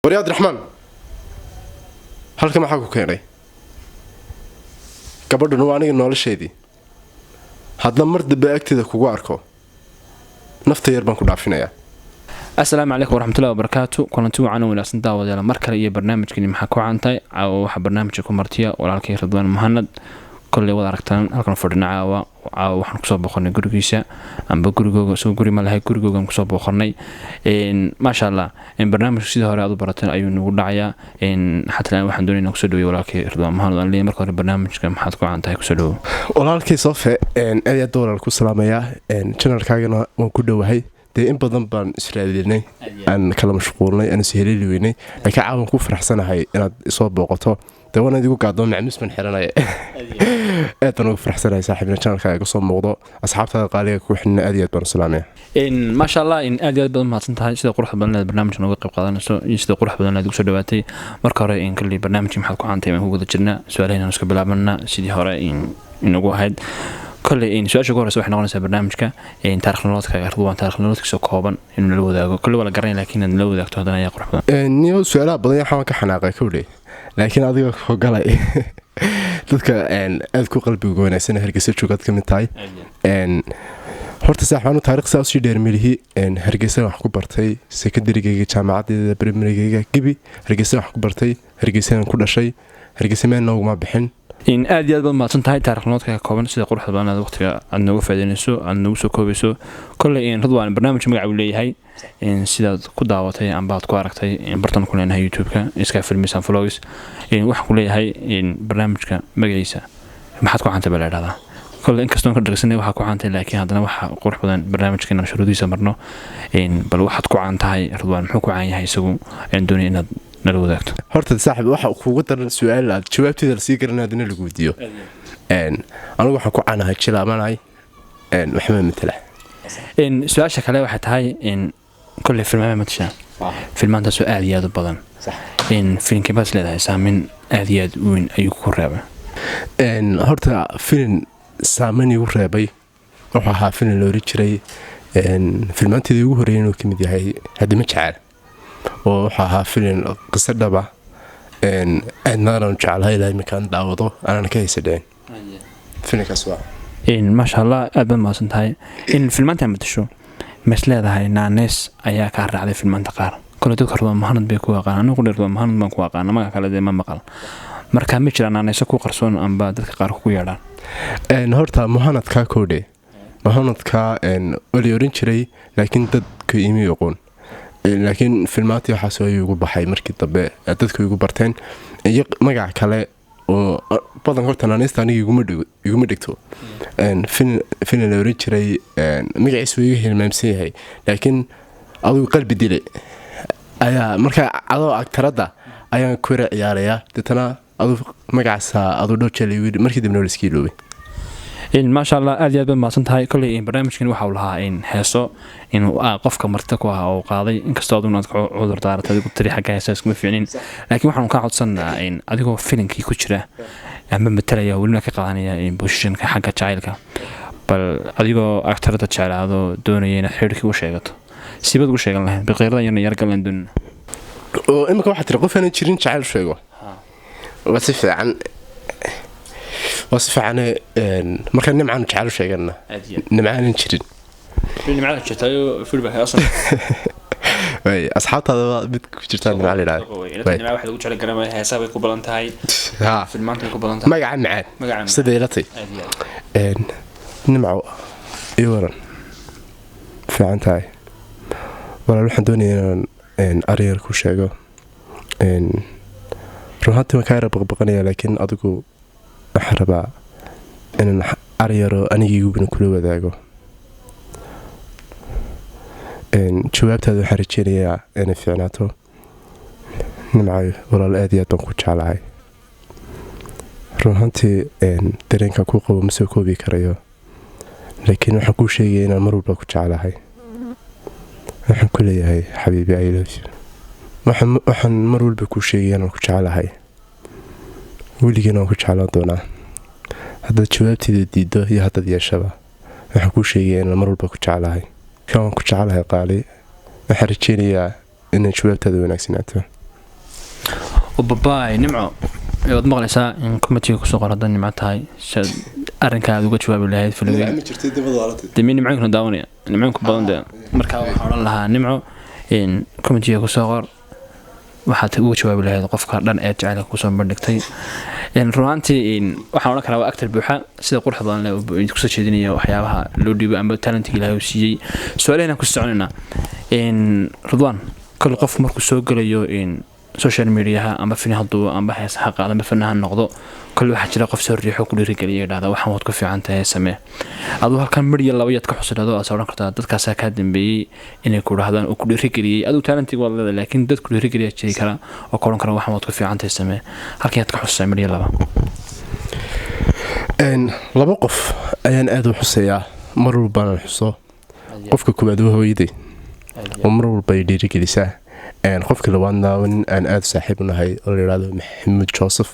ورياض الرحمن halka maxaa ku keenay gabadhuna waa aniga nolosheedii hadda mar dambe agteeda kugu arko nafta yar baan ku dhaafinayaa. السلام عليكم ورحمة الله وبركاته. كنتوا عنا ولا سنتا ولا مركل إيه برنامج كني محكو عنتي أو برنامجكم مرتيا ولا كي رضوان مهند كل وضع ركتان هلكن فرنا عاو حنكسب بخرني جورجيسا أم بجورجو سو جوري مالها جورجو جم كسب بخرني إن ما شاء الله إن برنامج سيده هراء برتين أيون ودعيا إن حتى الآن واحد دوني نكسدوي ولا كي رضوان مهند اللي مركل البرنامج كم حدكوا عنتي كسدوه ولا كي صفة إن أي دولار كسلامية إن channel كاجنا ونكدوه هاي dee in badan baan israadinay aan kala mashquulnay aan isheelili weynay laakiin caawan ku faraxsanahay inaad soo booqato dawan adigu gaadon macmis man xiranay aad baan ugu faraxsanahay saaxiibna channelka iga soo muuqdo asxaabtada qaaliga ku xidhna aad iyo aad baan salaamay in ma sha Allah in aad iyo aad badan mahadsan tahay sida quruxda badan ee barnaamijkan uga qayb qaadanayso iyo sida quruxda badan aad ugu soo dhawaatay marka hore in kulli barnaamijkii maxaad ku caantay aan ku wada jirnaa su'aalahan iska bilaabana sidii hore in ugu ahayd كل إن سؤال شو قرص وإحنا قلنا برنامجك إن تاريخ النوات كأردوان تاريخ النوات كسكوبا إنه لو ذا كل ولا قرين لكن لو ذا تهدنا يقرب نيو سؤال بدي حاول كحناقة كولي لكن هذا قلعي تذكر إن أذكر قلبي وجوانا سنة هرجسة شو قد كم تاي إن هرت ساحانو تاريخ ساوسي ديرميله إن هرجسة وحكو برتاي سكندري جي جامعات بريمري جيبي هرجسة وحكو برتاي هرجسة كل شيء هرجسة ما نوع ما بحن إن أدي أدب ما تنتهي تاريخ النوت ككوبن سيد قرح بان هذا وقت عن نوقف فدينسو عن نوسو كوبيسو كل إن رضوان برنامج مقعولي هاي إن سيد كدعوتي عن بعض كواركتي إن برتن كلنا هاي يوتيوب كا إسكا فيلم سان فلوجز إن وحكولي هاي إن برنامج كا مقعيسا ما حد كو عن تبلع هذا كل إن كستون كدرسني وحكو عن لكن هذا وح قرح بان برنامج كنا شرودي سمرنا إن بل واحد كو عن تهاي رضوان حكو عن هاي سو إن دوني إن نلو ذاكتو horta saaxib waxa kugu daran su'aal aad jawaabteeda la sii garanaadina lagu weydiiyo anigu waxaan ku caanahay jilaamanay maxamed matala su'aasha kale waxay tahay in kulli filmaha matasha filmaanta su'aal yaad badan in filimkii bas leedahay saamin aad iyo aad weyn ayuu ku reebay horta filim saamin igu reebay wuxuu ahaa filim la oran jiray filmaanteedii ugu horeeyay inuu ka mid yahay hadima jecel oo waxa ahaa filim qisa dhaba aadnaan jecelahay ilaa iminkaan daawado aanan ka haysadeen filimkaas waa ma sha Allah aad baan maasan tahay in filmaanta matasho mas leedahay naanees ayaa ka raacday filmaanta qaar kala dadka Rudwaan Mahanad bay ku aqaan anigu Rudwaan Mahanad baan ku aqaan magaca kale ma maqal marka ma jiraan naanees ku qarsoon amba dadka qaar ku yeedhaan horta Mahanad ka koode Mahanad ka wali oran jiray laakiin dadku iimi yaqoon laakiin filmaantii waxa soo ugu baxay markii dambe dadku ugu barteen iyo magac kale oo badan horta naanista aniga iguma dhigto film la oran jiray magaciisa way hilmaamsan yahay laakiin adigu qalbi dilay ayaa marka adoo aktarada ayaan ku ciyaaraya dadana adu magacaasa adu dhowjay markii dambe la iskiiloobay in ma sha Allah aad iyo aad ma santahay kulli in barnaamijkan waxa uu lahaa in heeso in qofka martida ku ah oo qaaday inkastoo aad unaad cudur daaratay ugu tiri xagga heesaas kuma fiicnin laakiin waxaan ka codsanaa in adigoo filimkii ku jira ama matalaya waliba ka qaadanaya in positionka xagga jacaylka bal adigoo aktarada jecelaado doonaya inaad xiriirkii u sheegato sibad ugu sheegan lahayd biqeyrada yar galan dun oo imika waxa tiri qof aan jirin jacayl sheego waa si fiican وصفعنا مركان نمعان جعلوا شيء قلنا نمعان نشرين نمعان جتايو في البحر أصلا وي أصحاب هذا بتكترتان نمعان لا نمعان واحد يقول على كلامه حسابي كوبلان تاي في المنطقة كوبلان تاي ما قاعد معان صديقتي نمعوا يورن في عن تاي ولا الواحد دوني إن أرير كل شيء إن روحاتي ما كايرة بقنية لكن أدقو أحربا إن أريرو أني يجوبنا كل وذاقو إن شوابت هذا حريتشيني أنا في عناته نمعي ولا الآديات بنكوش على هاي روحانتي إن درينكا كوقو ومسوكو بيكريو لكن وحكو شيء إن المرور بنكوش على هاي وحن كل هاي حبيبي I love you وحن مرور بكو شيء أنا بنكوش على هاي weligeena waan ku jeclaan doonaa haddaad jawaabteeda diiddo iyo haddaad yeeshaba waxaan kuu sheegaya in mar walba ku jeclahay kan waan ku jeclahay qaali waxaan rajeynayaa inay jawaabtaada wanaagsanaato وباباي نمعو waad maqlaysaa in committee ku soo qorada nimca tahay arrinkaad uga jawaabi lahayd filmada nimco daawanaya nimco badan marka waxaan oran lahaa nimco in committee ku soo qor waxaad uga jawaabi lahayd qofka dhan ee jacayl ku soo bandhigtay in ruantii in waxaan oran karaa waa actor buuxa sida quruxda badan leh ku soo jeedinaya waxyaabaha loo dhiibay ama talent ilaahay uu siiyay su'aalahan ku soconayna in Ridwan kul qof markuu soo galayo in social media ama fin haduu ama hees xaq ama fanahan noqdo kul waxa jira qof soo riixo ku dhiirigeliyo dhahda waxaan wad ku fiican tahay samee aduu halkan midhiya laba yad ka xusulado aad oran kartaa dadkaas ka dambeeyay inay ku dhahdaan oo ku dhiirigeliyay aduu talentig wad leedahay laakiin dad ku dhiirigeliya jiri kara oo koran kara waxaan wad ku fiican tahay samee halkan yad ka xusay midhiya laba laba qof ayaan aad u xuseeyaa mar walba xuso qofka kuwaad hooyadii oo mar walba dhiirigelisaa qofka labaadna aan aad saaxiib u nahay oo la yiraahdo Maxamed Joseph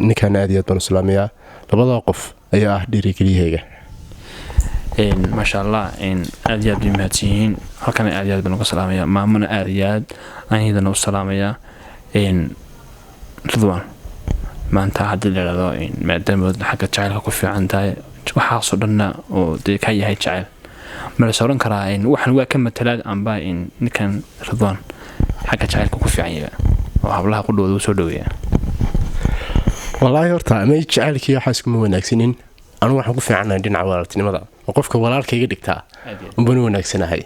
ninkan aad iyo aad baan islaamiyaa labada qof ayaa ah dhiirigeliyayga ما شاء الله إن أدياد بمهتين هكذا أدياد بنو سلامية ما من أدياد أنا هذا نو سلامية إن رضوان ما أنت عدل على إن ما دام حاجة تعال كوفي عندها وحاصل لنا وديك هي تعال ما صارن كراين وحن وكم ثلاث أنباء إن نكن رضوان حاجة تعال كوفي عينها وحبلها كله وسودوية والله يرتاح ما يجعل كي حاسك مو ناكسين أنا واحد كوفي عنا دين عوارتني ماذا وقفك ولا كي يدكتها وبنو ناكسين هاي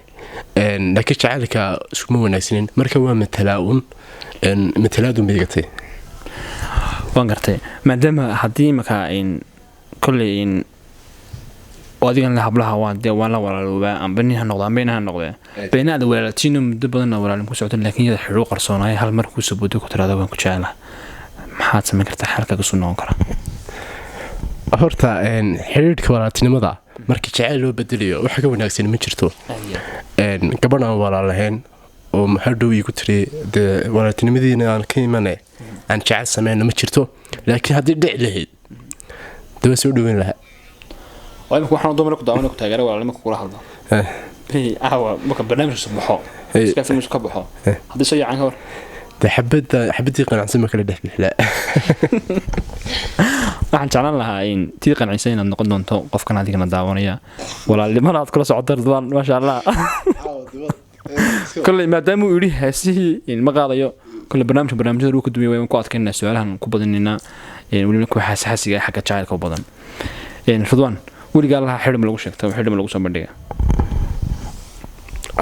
لكن جعلك سمو ناكسين مركوا مثلاون مثلادون بيجتي وانقرتي ما دام حدي مكا إن كل إن وادينا لحبلها وادي ولا لوبا أم بينها النقطة بينها النقطة بينها ولا تينم دبنا ولا المكسوعات لكن هي حلو قرصونة هاي هالمركوس بدو كتر هذا وانكشاله maxaad samayn kartaa xalka ka soo noqon kara horta xiriirka walaaltinimada markii jacayl loo bedeliyo wax ka wanaagsan ma jirto gabadhan walaalahayn oo hadhow igu tiri walaaltinimadiina aan ka imanay aan jacayl sameeyna ma jirto laakiin haddii dhic lahayd daba soo dhaweyn lahaa waxaan doonaa ku daawana ku taageero walaalnimo kula hadlo awa marka barnaamijka subaxo iska filmis ka baxo haddii soo yacan hor حبتي قناعسي ما كلا دحبح لا waxaan jeclaan lahaa in tii qanacsan inaad noqon doonto qofkan adigana daawanaya walaalnimada aad kula socoto Ridwan ma sha Allah kulli maadaama uu yiri heesii in ma qaadayo kulli barnaamijyada uu ku dumiyo way ku adkeynaa su'aalahan ku badanina waliba ku xasaasiga xagga jacaylka badan Ridwan waliga Allah xidham lagu sheegto xidham lagu soo bandhiga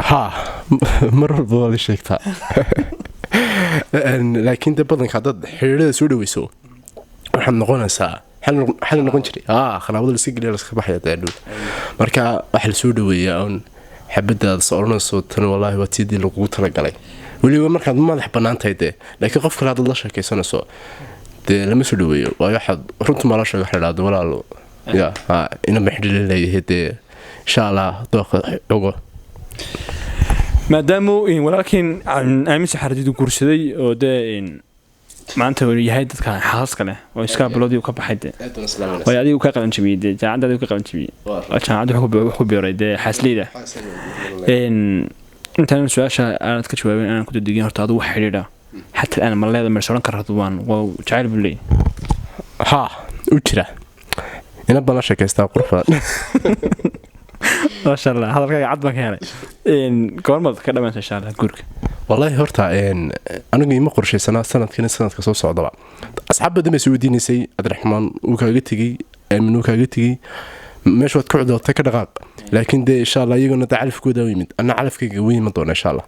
ha mar walba la sheegtaa laakiin badanka dad xiriirada soo dhaweyso waxaan noqonaysaa xal noqon jiray khalaabada la sigil la iska baxay taadul marka wax la soo dhaweeyaa on xabadaad sooranayso tan wallahi waa tidii lagu tala galay waliba markaad madax banaantay laakiin qof kale aad la sheekaysanayso lama soo dhaweeyo waa waxaad runta ma la sheego wax la dhaado walaalo ina maxdil leeyahay insha Allah dooqa ogo maadaama in walaalkiin aaminsa xaradiidu guursaday oo in maanta uu yahay dadka xaaska leh oo iska biloodii ka baxay way adigu ka qalan jabiyay jaacada ka qalan jabiyay jaacada wax ku beeray xaslida intaan su'aasha aad ka jawaabin aan ku dadegin horta adigu xiriira hatta aan maleeda mar soran karo Ridwan waa jacayl bulay ha u jira ina bala sheekaysta qurfad ما شاء الله هذا الكلام عاد ما كان إن كورمات كلام إن شاء الله كورك والله هرتا أنا جاي ما قرش سنة كنا سنة كسوس عضلة أصحاب بدهم يسودين سي عبد الرحمن وكاجتي من وكاجتي مش وتقعد وتكرغاق لكن ده إن شاء الله يجون نتعرف كودا ويمد أنا أعرف كجوين مطون إن شاء الله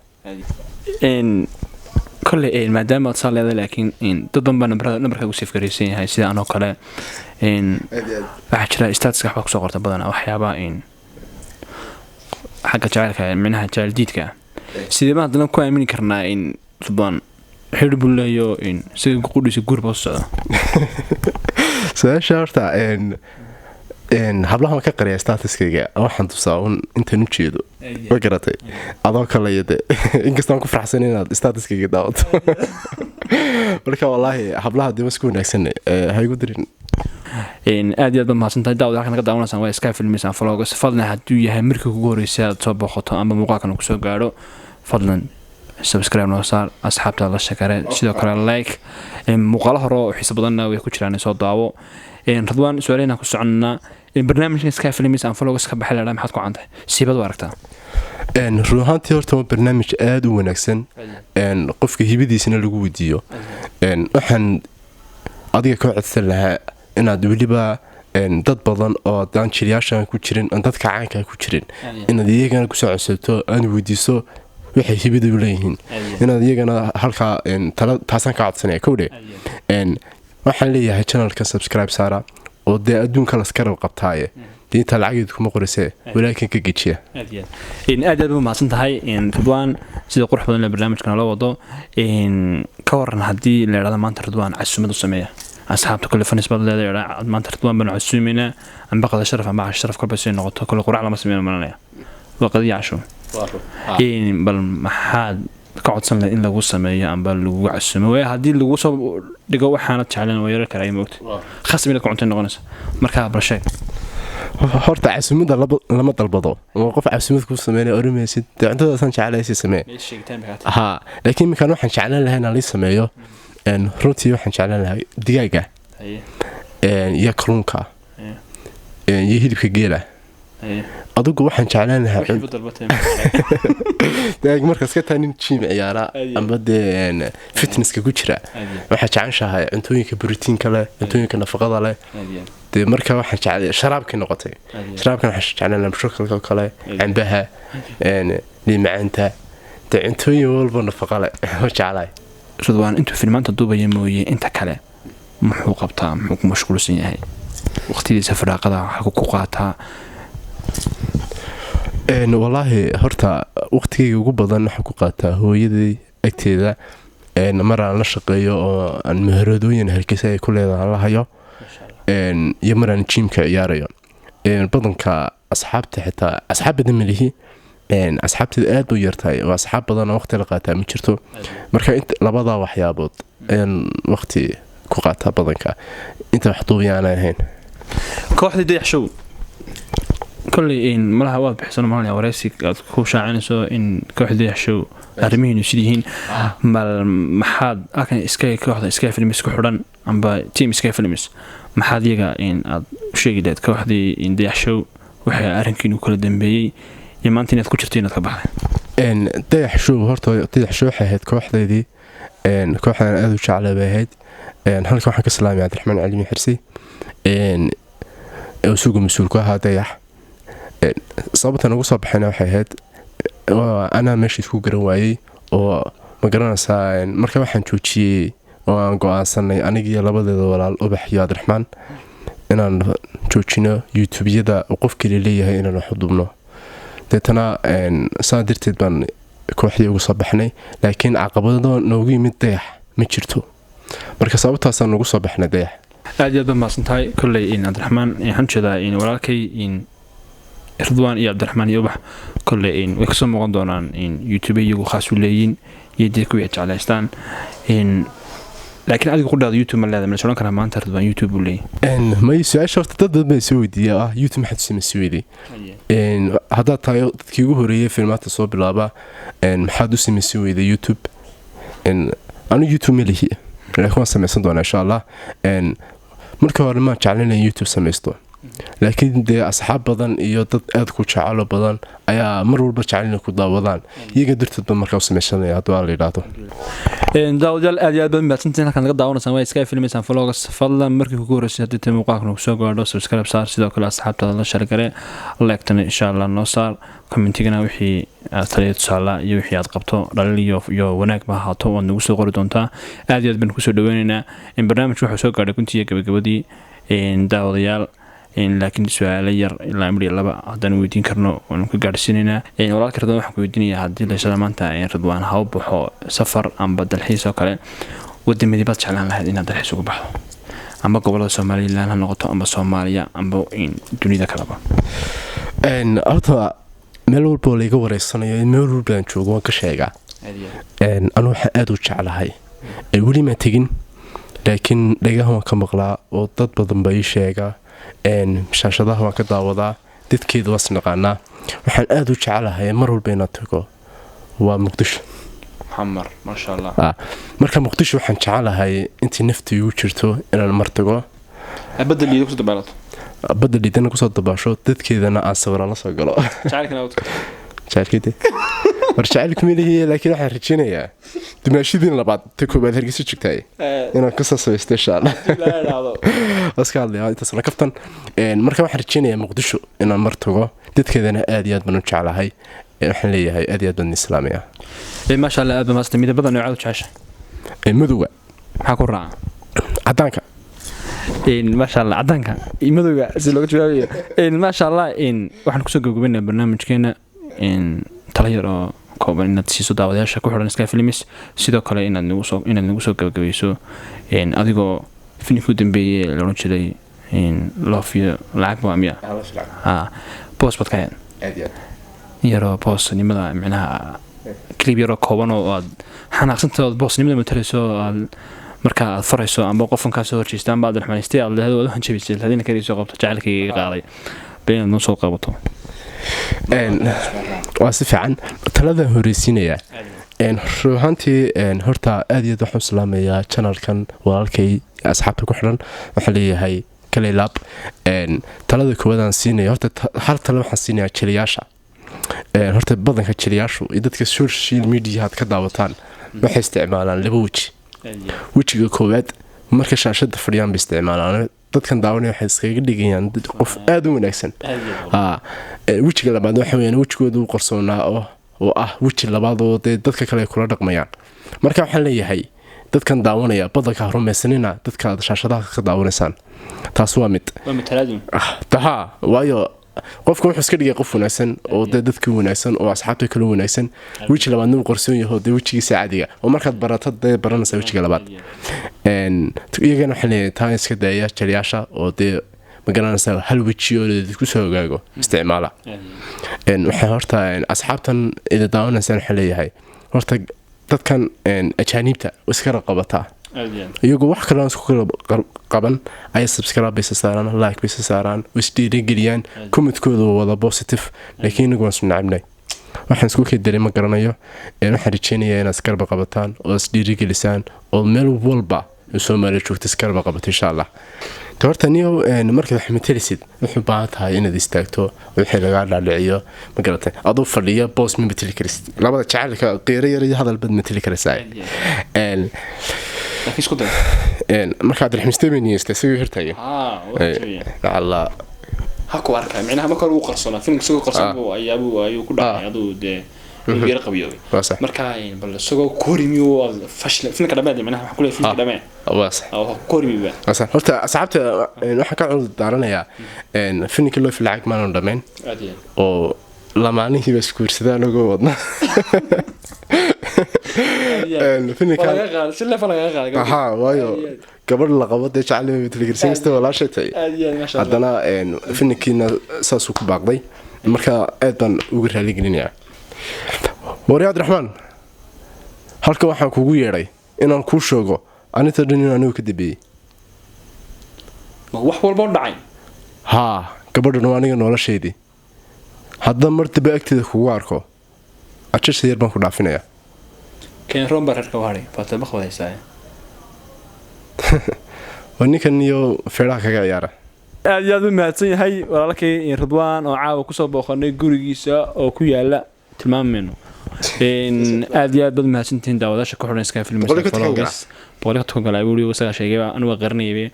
إن كل ما دام اتصال هذا لكن إن تضم نبرة وسيف كريسين هاي سيدا أنا وكلا إن أحشر استاتس كحبك صغر تبضنا أو حيابا إن حاجة جعلك منها جعل جديدك سيدي ما عندنا كوا يمين كرنا إن Ridwan حرب الله يو إن سيد قدوس يقول بس سأشارتا إن حبلها ما كقرية ستاتس كيجا أو حنتو صاون أنت نتشيدو وقرتي أضاك الله يد إنك استانكو فرح سنين ستاتس كيجا داوت ولكن والله حبلها دي مسكون أحسن هاي قدرين إن أدي أدم حسن تداود لكن قد داونا سنوي سكاف الميسان فلوجس فضلنا هدو يهمرك كوري ساد صباح خطأ أما موقعنا كسر قارو فضلا subscribe noo saar asxaabta la shakare sidoo kale like muuqaalo hore oo xiiso badanna way ku jiraan soo daawo Ridwaan su'aalaha ku soconnaa barnaamijka Sky Films aan follow iska baxay la maxaad ku cantahay siibad u aragtaa ruuxantii horta waa barnaamij aad u wanaagsan qofka hibadiisana lagu weydiiyo waxaan adiga ka codsan lahaa inaad weliba dad badan oo daan jiriyaashan ku jirin dadka caanka ku jirin inaad iyagana ku soo codsato aan weydiiso waxay hibada u leeyihiin inaad iyagana halka taasan ka codsanaya kowdhe waxaan leeyahay channelka subscribe saara oo dee adduunka la iska rab qabtaaye diinta lacageedu kuma qorisee walaakin ka gejiya aad u mahadsan tahay Ridwaan sida qurux badan ee barnaamijkan loo wado ka waran haddii la yiraahdo maanta Ridwaan casuumad u sameeya asxaabta kale fanis bad leedahay maanta Ridwaan baan casuumina aan baqada sharaf ama sharaf ka basay noqoto kale qurac lama sameeyo malanaya waqadi casho bal maxaad ka codsan lahayd in lagu sameeyo amba lagu casuumo way haddii lagu soo dhigo waxaana jeclaan way yar karay moogta khasbi la cunto noqonaysa marka barashay horta casuumada lama dalbado oo qof casuumad ku sameeyo oromeysid cuntada san jecelahay si samee ha laakiin markaan waxaan jeclaan lahayn in la sameeyo runtii waxaan jeclaan lahaa digaaga iyo kalluunka iyo hilibka geela adigu waxaan jeclaan lahaa daag markaas ka taanin gym ciyaara amba dee fitnesska ku jira waxaan jecelahay cuntooyinka borotiinka leh cuntooyinka nafaqada leh dee marka waxaan jecelahay sharaabkii noqotay sharaabkan waxaan jeclaan lahaa shokolka kale cambaha liimacaanta dee cuntooyin walba nafaqa leh jecelahay Ridwaan intuu filmaanta duubaya mooyee inta kale muxuu qabtaa muxuu ku mashquulsan yahay waqtigiisa firaaqada waxa ku qaataa والله horta waqtigeyga ugu badan waxa ku qaataa hooyaday agteeda maraan la shaqeeyo oo aan meheradooyin halkiisa ay ku leedahay la hayo iyo maraan gymka ciyaarayo badanka asxaabta xitaa asxaabada milihi asxaabteeda aad u yartahay oo asxaab badan oo waqti la qaataa ma jirto marka labada waxyaabood waqti ku qaataa badanka inta wax duubiyaan ahayn kooxda dayax show كل إن ملها واضح بحسن مالنا ورئيسي كوشا عنسو إن كوحدة يحشو أرمين يسيدين مال محاد أكن إسكاي كوحدة إسكاي فيلمس كحران أم با تيم إسكاي فيلمس محاد يجا إن شيء جديد كوحدة إن يحشو وحي أرنكين وكل دنبي يمانتين تكوشرتين تبعها إن يحشو هرتو يحشو حيهد كوحدة دي إن كوحدة أذو شعلة بهاد إن هل كوحدة كسلامي عبد الرحمن علي حرسي إن وسوق مسؤول كوحدة يح sababtan ugu soo baxayna waxay ahayd ana meeshii isku garan waayay oo ma garanaysaa marka waxaan joojiyay oo aan go'aansanay aniga labadeeda walaal ubax iyo Abdiraxmaan inaan joojino YouTube-yada qof kale leeyahay inaan wax duubno deetana saan dirteed baan kooxdii ugu soo baxnay laakiin caqabado noogu yimid dayax ma jirto marka sababtaas aan ugu soo baxnay dayax aad iyo aad ma santahay kulay in Abdiraxmaan waxaan jeedaa in walaalkay in Ridwaan iyo Abdiraxmaan iyo ubax kulay in way kasoo muuqan doonaan in YouTube iyagu khaas u leeyihiin iyo ku jecelaystaan in laakiin adiga qudhaada YouTube ma leedahay ma kana maanta Ridwaan YouTube u leeyahay ma su'aasha dad ma soo weydiiyaa YouTube maxad sameysay hadda tayo dadkii ugu horeeyay filmaanta soo bilaaba maxaad u sameysay YouTube anu YouTube ma lihi laakiin sameysan doona insha Allah marka hore ma jeclaan YouTube sameysto laakiin dee asxaab badan iyo dad aad ku jecel badan ayaa mar walba jecel ku daawadaan iyaga darteed markaa u sameysanayaa hadda la yiraahdo daawadayaal aad iyo aad badan baadsantiin halkan laga daawanaysan waa Sky Films and Vlogs fadlan markii ku horeysay hadii muuqaalkan uu soo gaadho subscribe saar sidoo kale asxaabtada la share gare like-tan insha Allah noo saar commentigana wixii aad taliyo tusaale iyo wixii aad qabto dhaliyo iyo wanaag ma haato oo nagu soo qori doontaa aad iyo aad baan ku soo dhaweynaynaa in barnaamijku wuxuu soo gaadhay kuntiga gabagabadii daawadayaal laakiin su'aalo yar ilaa amri laba haddaan weydiin karno waan ka gaarsiinayna walaalka Ridwaan waxaan ku weydiinayaa haddii la isla maanta Ridwaan ha u baxo safar amba dalxiis oo kale wadamada baad jeclaan lahayd inaad dalxiis ugu baxdo amba gobolada Soomaaliland ha noqoto amba Soomaaliya amba in dunida kaleba horta meel walba laga wareysanayo meel walba aan joogo waan ka sheegaa anu waxaan aad u jeclahay weli ma tegin laakiin dhagaha waan ka maqlaa oo dad badan bay sheegaa shaashadaha waan ka daawadaa dadkeedu waas naqaanaa waxaan aad u jecelahay mar walba inaan tago waa Muqdisho محمر ما شاء الله marka muqdisho waxaan jecelahay intii naftu igu jirto inaan mar tago بدل اللي يقصد بلطو badda liidana kusoo dabaasho dadkeedana aan sawiraan la soo galo شعرك ناوت jacaylkeedii war jacaylku melihiye laakiin waxaan rajaynayaa dumaashidiin labaad ta koobaad hargeysa joogtaay inaan kasoo samaysto insha allah waska hadlaya intaasna kaftan marka waxaan rajaynayaa muqdisho inaan mar tago dadkeedana aad iyo aad baan u jeclahay waxaan leeyahay aad iyo aad baan islaamiya ما شاء الله أبدا ما استميد بدل نوعات وشاشة madowga حكون راعي cadaanka ما شاء الله عدنك مدوغا سلوك جوابيه ما شاء الله waxaan kusoo gabagabeynaa barnaamijkeena taliyo kooban inaad siiso daawadayaasha ku xiran Sky Films sidoo kale inaad nagu soo gabagabayso adigoo filimku dambeeyay la oran jiray love you lacag maamiya boss podcast yaro boss nimada macnaha clip yaro kooban oo aad xanaaqsantahay boss nimada mataleyso marka aad farayso ama qofkan ka soo horjeestaan baad raxmaystay aad leedahay waxaan jabisay hadina kariiso qabto jacaylkayga qaaday been noo soo qabato waa si fiican talada horeysiinaya ruuxantii horta aad iyo aad waxaan salaamayaa channelkan walaalkay asxaabta ku xiran waxaan leeyahay kaleelab talada koowaadaan siinaya horta hal talo waxaan siinayaa jiliyaasha horta badanka jiliyaashu iyo dadka social media aad ka daawataan waxay isticmaalaan laba weji wejiga koowaad marka shaashada fadhiyaan bay isticmaalaan dadkan daawanaya waxay iskaga dhigayaan qof aad u wanaagsan wejiga labaad waxa weeyaan wejigooda u qarsoonaa oo ah weji labaad oo dadka kale kula dhaqmayaan marka waxaan leeyahay dadkan daawanaya badanka rumaysanina dadka shaashadaha ka daawanaysaan taas waa mid taha waayo qofka wuxuu iska dhigay qof wanaagsan oo dadka wanaagsan oo asxaabta kale wanaagsan weji labaadna uu qarsoon yahay oo wejigiisa caadiga oo markaad baratad baranaysa wejiga labaad iyagana waxaan leeyahay taa iska daaya jaliyaasha oo magaranaysa hal weji oo dadku soo ogaago isticmaala waxay horta asxaabtan ida daawanaysaan waxaan leeyahay horta dadkan ajaaniibta iska raqabataa iyagoo wax kale isku qaban ay subscribe bay saaraan like bay saaraan isdhiirigeliyaan commentooda wada positive laakiin inagu waan nacabnay waxaan isku keedaray ma garanayo waxaan rajaynayaa inaad iskarba qabataan oo isdhiirigelisaan oo meel walba Soomaaliya joogta iskarba qabato insha Allah horta niyo marka wax matalisid wuxuu baahan tahay inaad istaagto wixii laga dhaadhiciyo ma garatay adoo fadhiya boss ma matali karist labada jacaylka qeeray yar hadal bad matali karaysaa لكن شو ده؟ marka aad raxmisteemay istaasay hirtay Allah هاكو أركان معناها ما كانوا قرصنا فين سووا قرصنا أيابو ku dhacay adoo de غير قبيوي marka bal isagoo koorimiyo fashil filmka dhameed manaha waxa ku leeyahay filmka dhameed waas oo koorimiyo waas horta asxaabta waxa ka cod daaranayaa filmka loo filacag maan dhameyn oo lamaanihi bas kuursadaan ugu wadna filmka aha waayo gabadh la qabo de jacayl telegrisiinsta walaashatay hadana filmkiina saas ku baaqday marka aad baan ugu raali gelinayaa wariyaad raxmaan halka waxaan kugu yeeray inaan ku sheego anita dhan inaan ka dibiyay wax walba dhacay ha gabadhan waa aniga nolosheedii hadda martaba agteeda kugu arko ajasha yar baan ku dhaafinayaa keen rombar ka waari faata ma khwadaysaa ninkan iyo feeraha kaga ciyaara aad iyo aad u mahadsan yahay walaalkay Ridwaan oo caawa ku soo booqanay gurigiisa oo ku yaala tilmaameyno aad iyo aad bad mahadsantiin daawadaasha ku xiran Sky Films boqolka galay wuu wasaga sheegay anigu qarniyay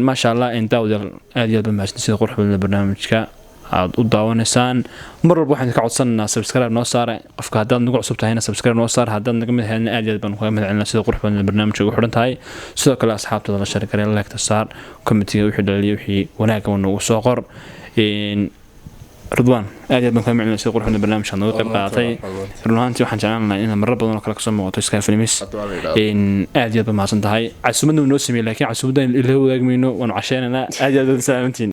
ma sha Allah daawada aad iyo aad bad mahadsantiin sida quruxda barnaamijka aad u daawanaysaan mar walba waxaan ka codsanaa subscribe noo saar qofka hadaad nagu cusub tahayna subscribe noo saar hadaad naga mid hayna aad iyo aad baan ku mahadcelinaa sida quruxda barnaamijka ugu xiran tahay sidoo kale asxaabtada la shirkay like ta saar commentiga wixii dhaliyo wixii wanaag ah nagu soo qor Ridwaan aad iyo aad baan ku mahadcelinaa sida quruxda barnaamijka nooga qayb qaatay runaantii waxaan jeclaan in mar badan oo kala soo muuqato Sky Films aad iyo aad baan mahadsan tahay casuumadna noo sameeyay laakiin casuumadda ilaa wadaagmayno waan casheynaa aad iyo aad salaamantiin